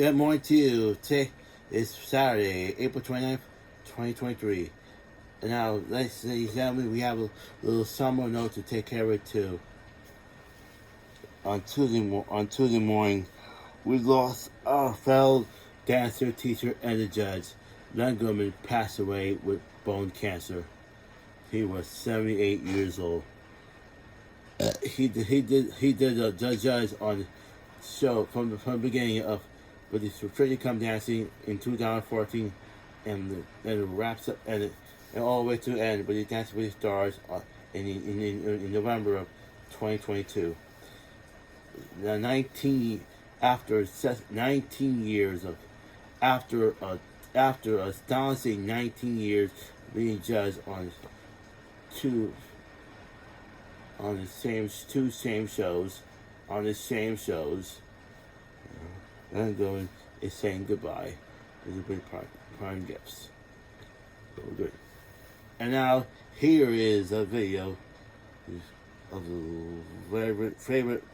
Good morning to you. Today is Saturday, April 29th, 2023. And now, ladies and gentlemen, we have a little summer note to take care of too. On Tuesday morning, we lost our fellow dancer, teacher, and the judge. Len Goodman passed away with bone cancer. He was 78 years old. He did the judge on the show from the beginning of with his Restricted Come Dancing in 2014, and it wraps up and all the way to the end. But he danced with the stars in November of 2022. The 19 years of after astonishing 19 years being judged on two same shows, and going is saying goodbye. These have been prime gifts. So we're good. And now here is a video of the favorite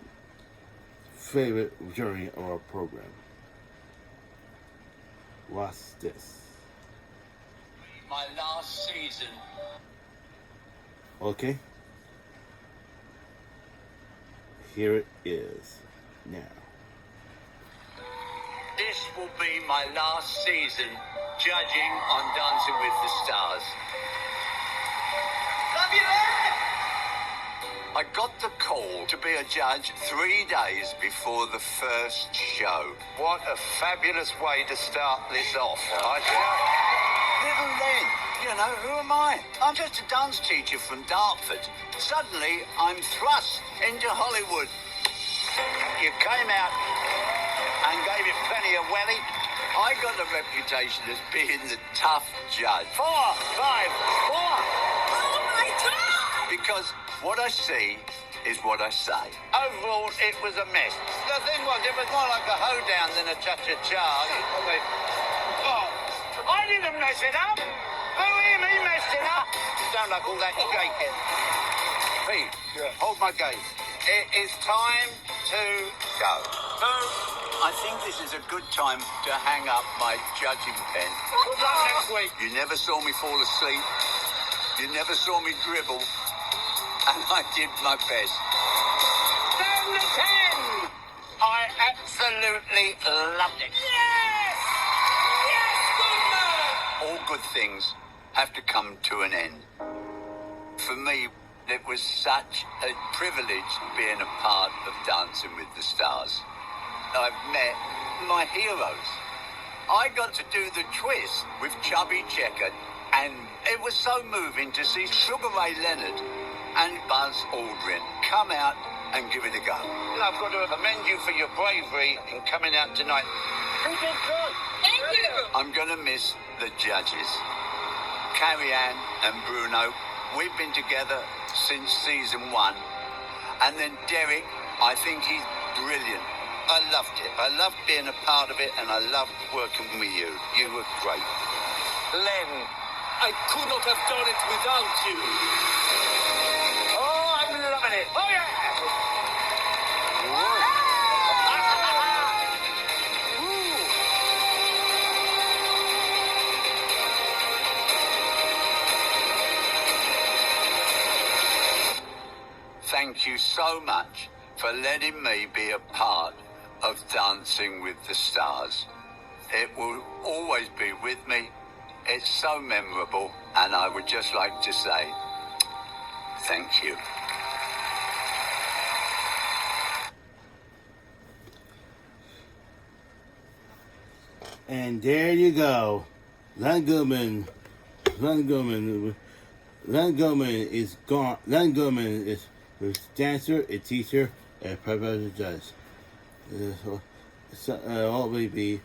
journey of our program. Watch this. My last season. Okay. Here it is now. This will be my last season judging on Dancing with the Stars. Love you, Ed! I got the call to be a judge 3 days before the first show. What a fabulous way to start this off. I tell you. Little Len, you know, who am I? I'm just a dance teacher from Dartford. Suddenly, I'm thrust into Hollywood. You came out and gave it plenty of welly. I got a reputation as being the tough judge. 4, 5, 4. Oh my God! Because what I see is what I say. Overall, it was a mess. The thing was, it was more like a hoedown than a cha-cha-cha. Oh, I didn't mess it up. Who hear me messed it up? Don't like all that shaking. Pete, hold my gaze. It is time to go. So, I think this is a good time to hang up my judging pen. Good luck next week. You never saw me fall asleep. You never saw me dribble. And I did my best. 10 to 10! I absolutely loved it. Yes! Yes, GOODMAN! All good things have to come to an end. For me, it was such a privilege being a part of Dancing with the Stars. I've met my heroes. I got to do the twist with Chubby Checker, and it was so moving to see Sugar Ray Leonard and Buzz Aldrin come out and give it a go. I've got to commend you for your bravery in coming out tonight. You did good. Thank you. I'm going to miss the judges. Carrie Ann and Bruno, we've been together since season 1. And then Derek, I think he's brilliant. I loved it. I loved being a part of it, and I loved working with you. You were great. Len, I could not have done it without you. Oh, I'm loving it. Oh, yeah. Thank you so much for letting me be a part of Dancing with the Stars. It will always be with me. It's so memorable, and I would just like to say thank you. And there you go. Len Goodman is gone. Len Goodman is a dancer, a teacher, and a professor judge. Always be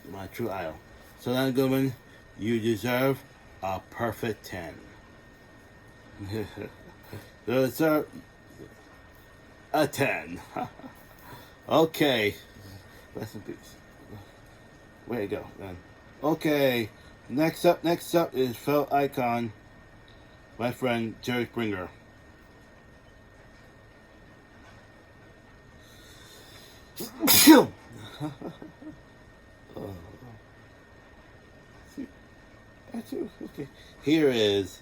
my true idol. So Len Goodman, you deserve a perfect 10. You deserve a 10. Okay. Rest in peace. Way to go, man. Okay. Next up is fellow icon, my friend Jerry Springer. Okay. Here is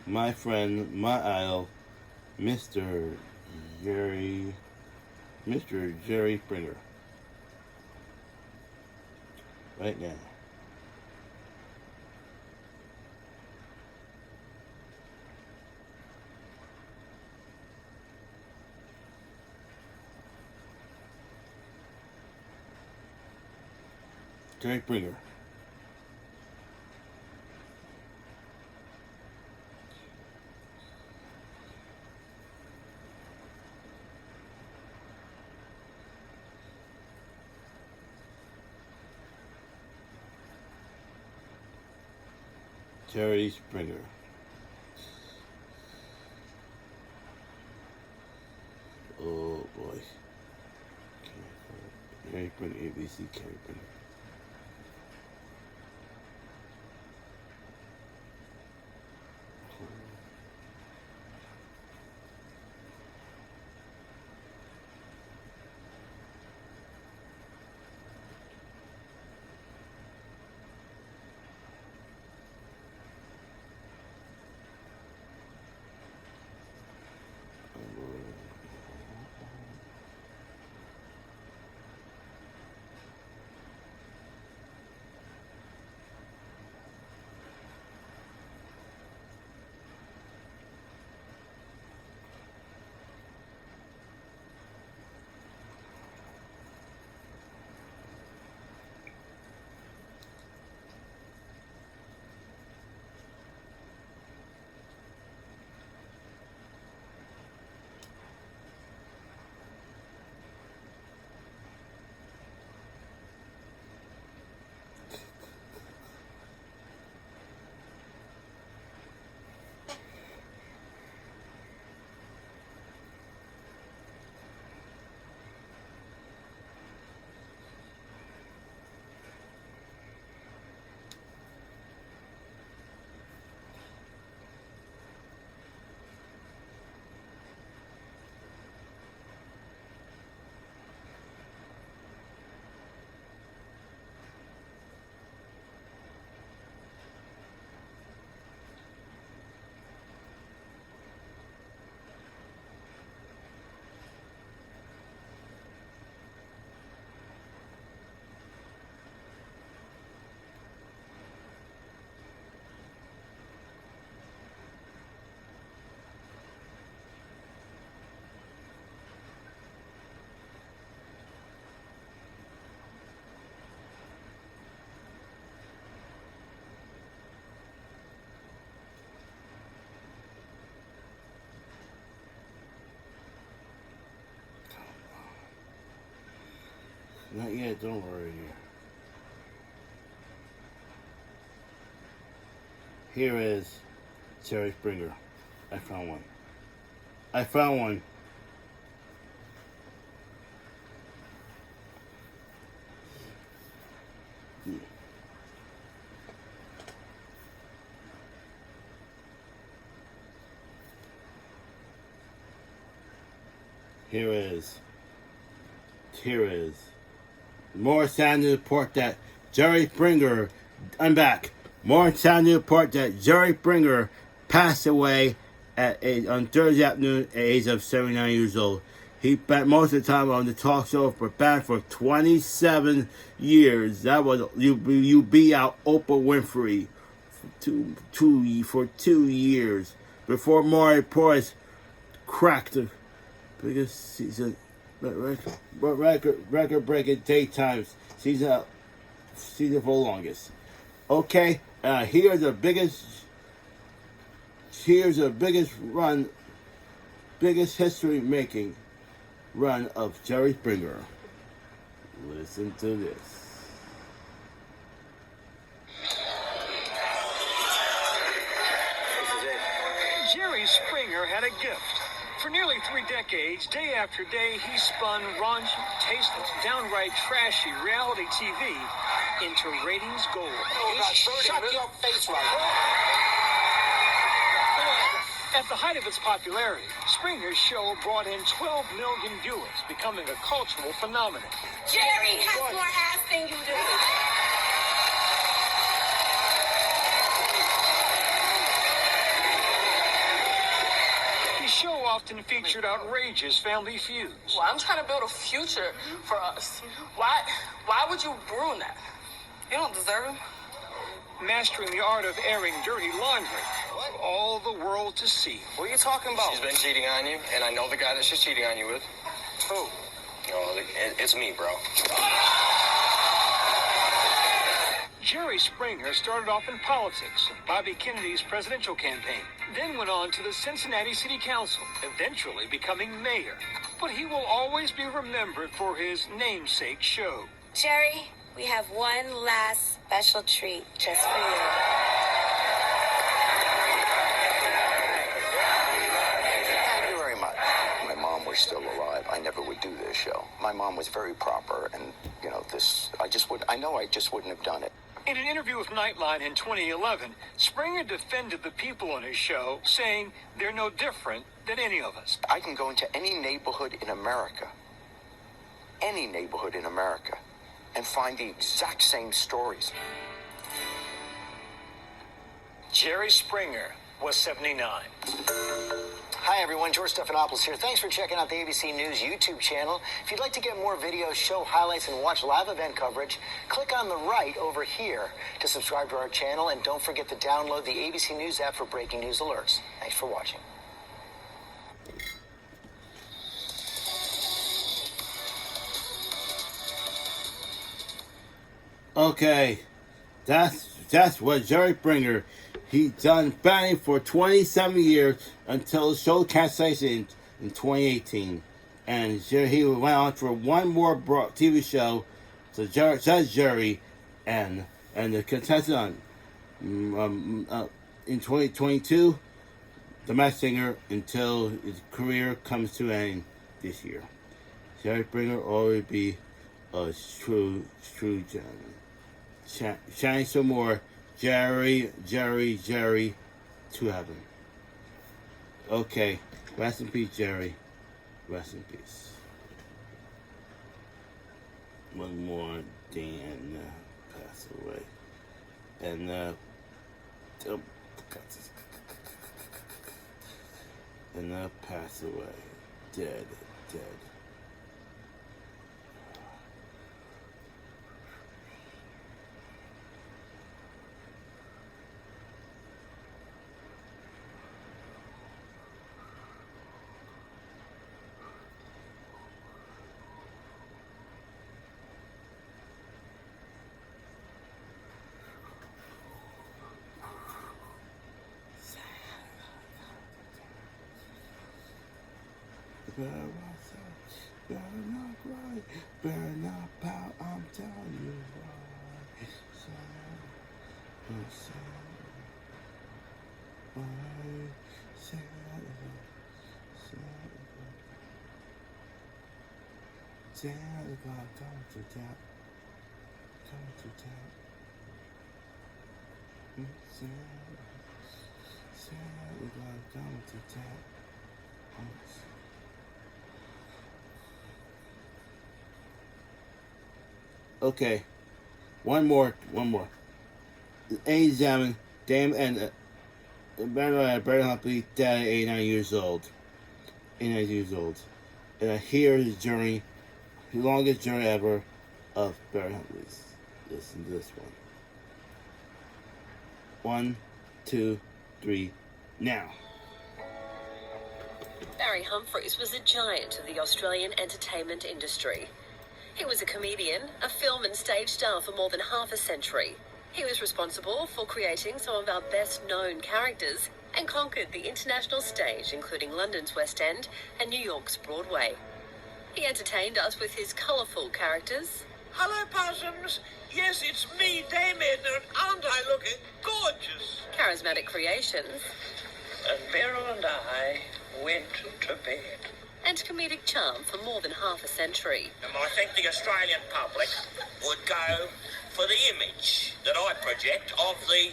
my friend, my idol, Mr. Jerry Springer. Right now. Jerry Springer. Jerry Springer. Oh boy. Jerry Springer, ABC, Jerry Springer. Not yet, don't worry. Here is Jerry Springer. I found one. I found one. Here is more sad to report that Jerry Springer, I'm back. More sad to report that Jerry Springer passed away on Thursday afternoon at the age of 79 years old. He spent most of the time on the talk show for band for 27 years. That was you beat out Oprah Winfrey for 2 years before Maury Portis cracked the biggest season record-breaking daytime season for the longest. Okay, here's the biggest history-making run of Jerry Springer. Listen to this. Jerry Springer had a gift. For nearly 3 decades, day after day, he spun raunchy, tasteless, downright trashy reality TV into ratings gold. Shut your face right now. At the height of its popularity, Springer's show brought in 12 million viewers, becoming a cultural phenomenon. Jerry has more ass than you do. His show often featured outrageous family feuds. Well, I'm trying to build a future for us. Why would you ruin that? You don't deserve him. Mastering the art of airing dirty laundry for all the world to see. What are you talking about? She's been cheating on you, and I know the guy that she's cheating on you with. Who? Oh, it's me, bro. Jerry Springer started off in politics in Bobby Kennedy's presidential campaign, then went on to the Cincinnati City Council, eventually becoming mayor. But he will always be remembered for his namesake show. Jerry, we have one last special treat just for you. Thank you very much. My mom was still alive, I never would do this show. My mom was very proper, and I just wouldn't have done it. In an interview with Nightline in 2011, Springer defended the people on his show, saying they're no different than any of us. I can go into any neighborhood in America, and find the exact same stories. Jerry Springer was 79. Hi everyone, George Stephanopoulos here. Thanks for checking out the ABC News YouTube channel. If you'd like to get more videos, show highlights, and watch live event coverage, click on the right over here to subscribe to our channel, and don't forget to download the ABC News app for breaking news alerts. Thanks for watching. Okay, that's what Jerry Springer. He done banning for 27 years until the show capsized in 2018, and he went on for one more TV show. So Jerry, and the contestant in 2022, the Masked Singer, until his career comes to an end this year. Jerry Springer always be a true gentleman. Shine some more. Jerry to heaven. Okay. Rest in peace, Jerry. Rest in peace. One more thing and pass away. And pass away. Dead. Better not cry, better not pout, I'm telling you why. Okay, one more. Ladies and gentlemen, Barry Humphrey died at 89 years old. And here is his journey, the longest journey ever of Barry Humphrey's. Listen to this one. 1, 2, 3, now. Barry Humphries was a giant of the Australian entertainment industry. He was a comedian, a film and stage star for more than half a century. He was responsible for creating some of our best-known characters and conquered the international stage, including London's West End and New York's Broadway. He entertained us with his colourful characters. Hello, possums. Yes, it's me, Dame Edna, and aren't I looking gorgeous? Charismatic creations. And Beryl and I went to bed. And comedic charm for more than half a century. I think the Australian public would go for the image that I project of the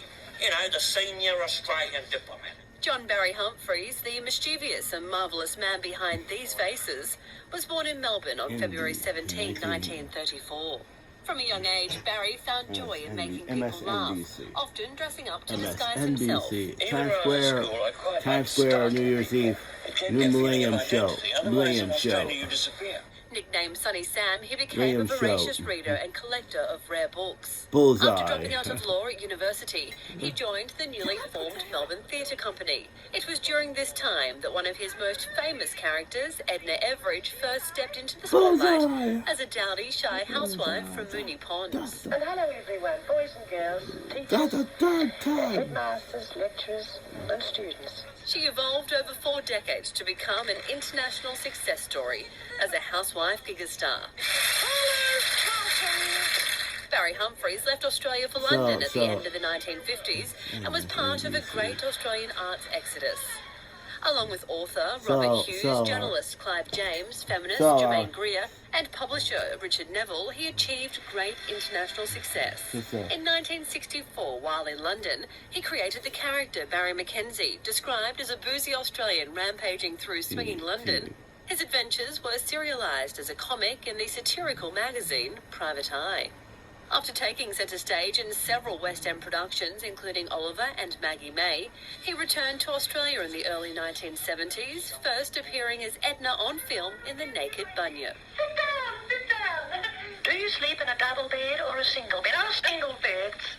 senior Australian diplomat. John Barry Humphries, the mischievous and marvellous man behind these faces, was born in Melbourne on February 17, 1934. From a young age, Barry found joy in making people laugh, often dressing up to disguise himself. Times Square, New Year's Eve, New Millennium Show. Nicknamed Sonny Sam, he became a voracious reader and collector of rare books. Bullseye. After dropping out of law at university, he joined the newly formed Melbourne Theatre Company. It was during this time that one of his most famous characters, Edna Everage, first stepped into the spotlight as a dowdy, shy housewife from Moonee Ponds. And hello everyone, boys and girls, teachers, headmasters, lecturers and students. She evolved over 4 decades to become an international success story as a housewife gigastar. Barry Humphries left Australia for London at the end of the 1950s and was part of a great Australian arts exodus. Along with author Robert Hughes, journalist Clive James, feminist Germaine Greer, and publisher Richard Neville, he achieved great international success. In 1964, while in London, he created the character Barry Mackenzie, described as a boozy Australian rampaging through swinging London. His adventures were serialised as a comic in the satirical magazine Private Eye. After taking centre stage in several West End productions, including Oliver and Maggie May, he returned to Australia in the early 1970s, first appearing as Edna on film in The Naked Bunyip. Sit down. Do you sleep in a double bed or a single bed? Oh, single beds.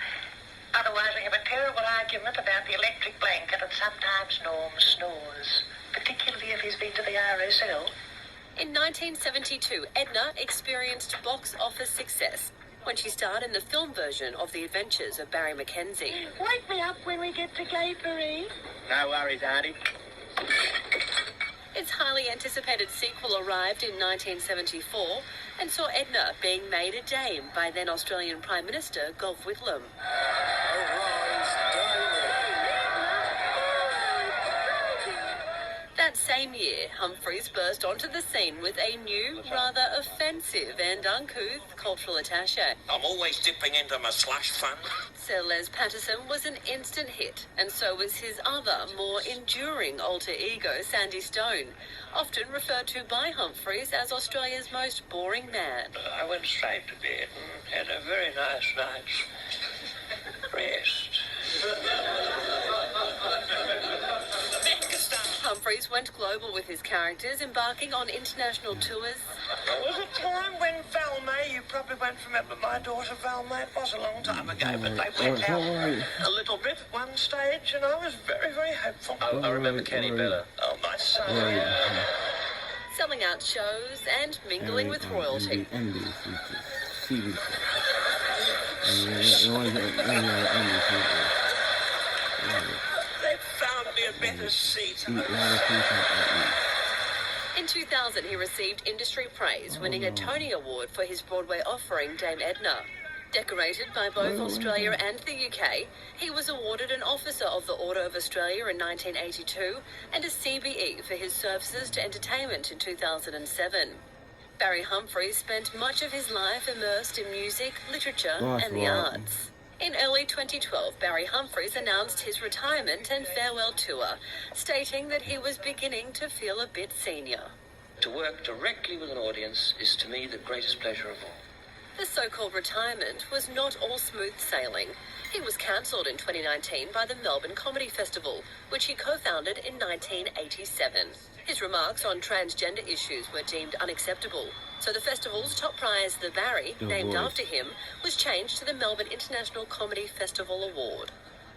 Otherwise we have a terrible argument about the electric blanket and sometimes Norm snores, particularly if he's been to the RSL. In 1972, Edna experienced box office success when she starred in the film version of The Adventures of Barry Mackenzie. Wake me up when we get to Gaybury. No worries, Artie. Its highly anticipated sequel arrived in 1974 and saw Edna being made a dame by then Australian Prime Minister Gough Whitlam. That same year, Humphries burst onto the scene with a new, rather offensive and uncouth cultural attaché. I'm always dipping into my slush fund. Sir Les Patterson was an instant hit, and so was his other, more enduring alter ego, Sandy Stone, often referred to by Humphries as Australia's most boring man. I went straight to bed and had a very nice night's rest. Humphries went global with his characters, embarking on international tours. There was a time when Val May, you probably won't remember my daughter Val May, it was a long time ago, but they went out a little bit at one stage and I was very, very hopeful. I remember Kenny better. Oh, my son. Selling out shows and mingling with royalty. They found me a better seat. In 2000, he received industry praise, winning a Tony Award for his Broadway offering, Dame Edna. Decorated by both Australia and the UK, he was awarded an Officer of the Order of Australia in 1982 and a CBE for his services to entertainment in 2007. Barry Humphries spent much of his life immersed in music, literature, and the arts. In early 2012, Barry Humphries announced his retirement and farewell tour, stating that he was beginning to feel a bit senior. To work directly with an audience is to me the greatest pleasure of all. The so-called retirement was not all smooth sailing. He was cancelled in 2019 by the Melbourne Comedy Festival, which he co-founded in 1987. His remarks on transgender issues were deemed unacceptable, so the festival's top prize, the Barry, named after him, was changed to the Melbourne International Comedy Festival Award.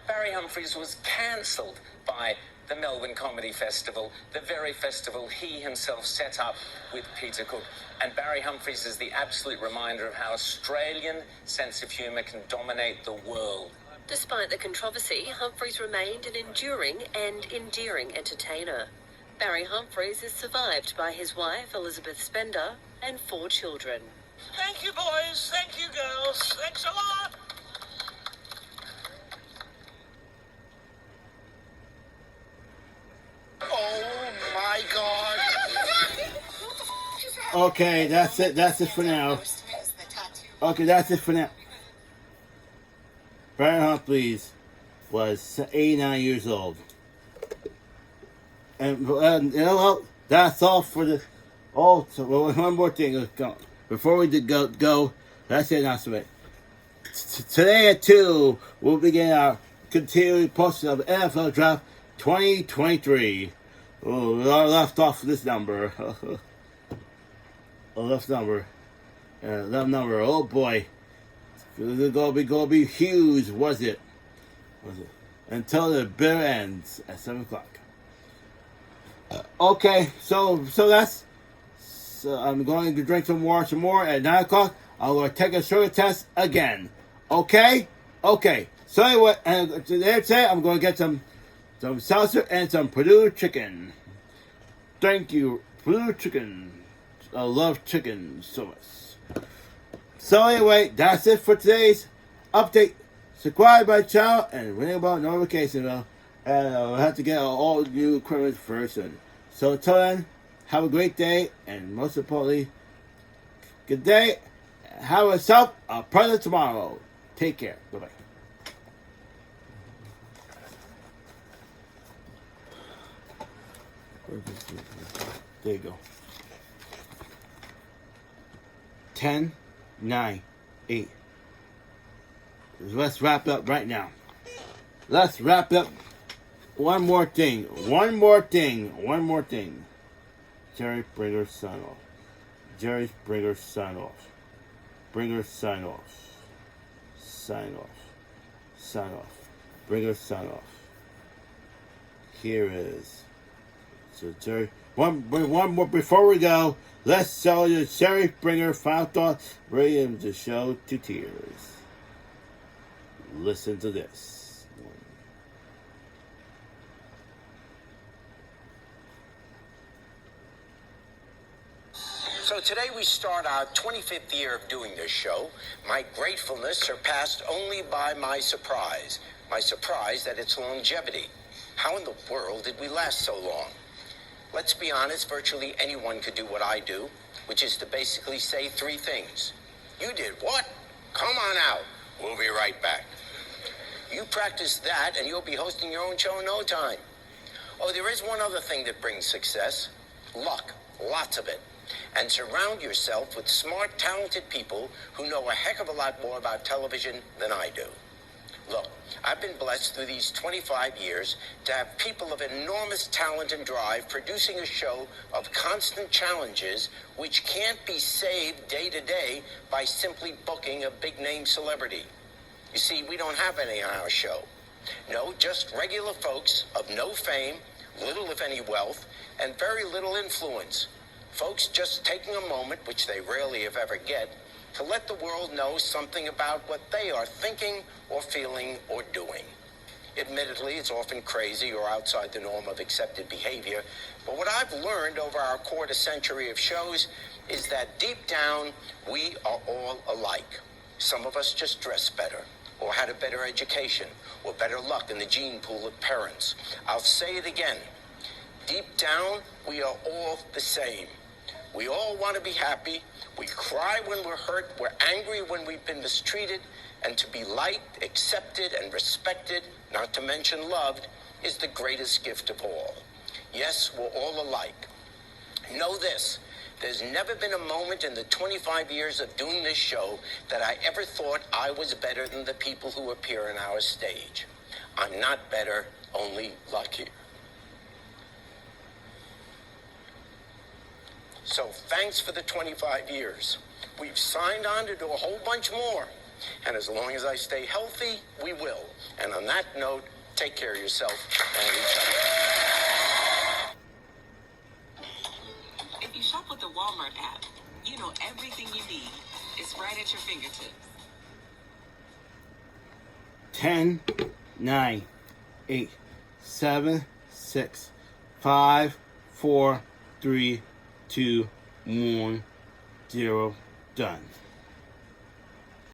Barry Humphries was cancelled by the Melbourne Comedy Festival, the very festival he himself set up with Peter Cook. And Barry Humphries is the absolute reminder of how Australian sense of humour can dominate the world. Despite the controversy, Humphries remained an enduring and endearing entertainer. Barry Humphries is survived by his wife, Elizabeth Spender, and 4 children. Thank you, boys. Thank you, girls. Thanks a lot. Oh, my God. Okay, that's it. That's it for now. Okay, that's it for now. Barry Humphries was 89 years old. And you know what? That's all for the. Oh, so one more thing. Before we go, that's the announcement. Today at 2, we'll begin our continuing posting of NFL Draft 2023. Oh, we are left off this number. Left number. Oh boy. It's gonna be huge, was it? Until the bitter ends at 7 o'clock. Okay, so that's. So I'm going to drink some more at 9 o'clock. I'm going to take a sugar test again. Okay. So anyway, and today I'm going to get some salsa and some Purdue chicken. Thank you, Purdue chicken. I love chicken so much. So anyway, that's it for today's update. Subscribe my channel and ring about notification bell. And I'll have to get all new equipment very soon. So until then, have a great day, and most importantly, good day. Have yourself a pleasant tomorrow. Take care. Bye-bye. There you go. 10, 9, 8. Let's wrap up right now. Let's wrap up. One more thing. Jerry Bringer's sign off. Jerry Bringer's sign off. Bringer's sign off. Sign off. Sign off. Bringer's sign off. Here is. So Jerry. One more before we go. Let's show you Jerry Bringer final thoughts. Bring the show to tears. Listen to this. So today we start our 25th year of doing this show. My gratefulness surpassed only by my surprise. My surprise at its longevity. How in the world did we last so long? Let's be honest, virtually anyone could do what I do, which is to basically say 3 things. You did what? Come on out. We'll be right back. You practice that and you'll be hosting your own show in no time. Oh, there is one other thing that brings success. Luck. Lots of it. And surround yourself with smart, talented people who know a heck of a lot more about television than I do. Look, I've been blessed through these 25 years to have people of enormous talent and drive producing a show of constant challenges which can't be saved day to day by simply booking a big-name celebrity. You see, we don't have any on our show. No, just regular folks of no fame, little if any wealth, and very little influence. Folks just taking a moment, which they rarely if ever get, to let the world know something about what they are thinking or feeling or doing. Admittedly, it's often crazy or outside the norm of accepted behavior, but what I've learned over our quarter century of shows is that deep down, we are all alike. Some of us just dress better, or had a better education, or better luck in the gene pool of parents. I'll say it again. Deep down, we are all the same. We all want to be happy. We cry when we're hurt. We're angry when we've been mistreated. And to be liked, accepted, and respected, not to mention loved, is the greatest gift of all. Yes, we're all alike. Know this. There's never been a moment in the 25 years of doing this show that I ever thought I was better than the people who appear on our stage. I'm not better, only luckier. So thanks for the 25 years. We've signed on to do a whole bunch more. And as long as I stay healthy, we will. And on that note, take care of yourself and each other. If you shop with the Walmart app, you know everything you need is right at your fingertips. 10, 9, 8, 7, 6, 5, 4, 3, 2, 1, 0, done.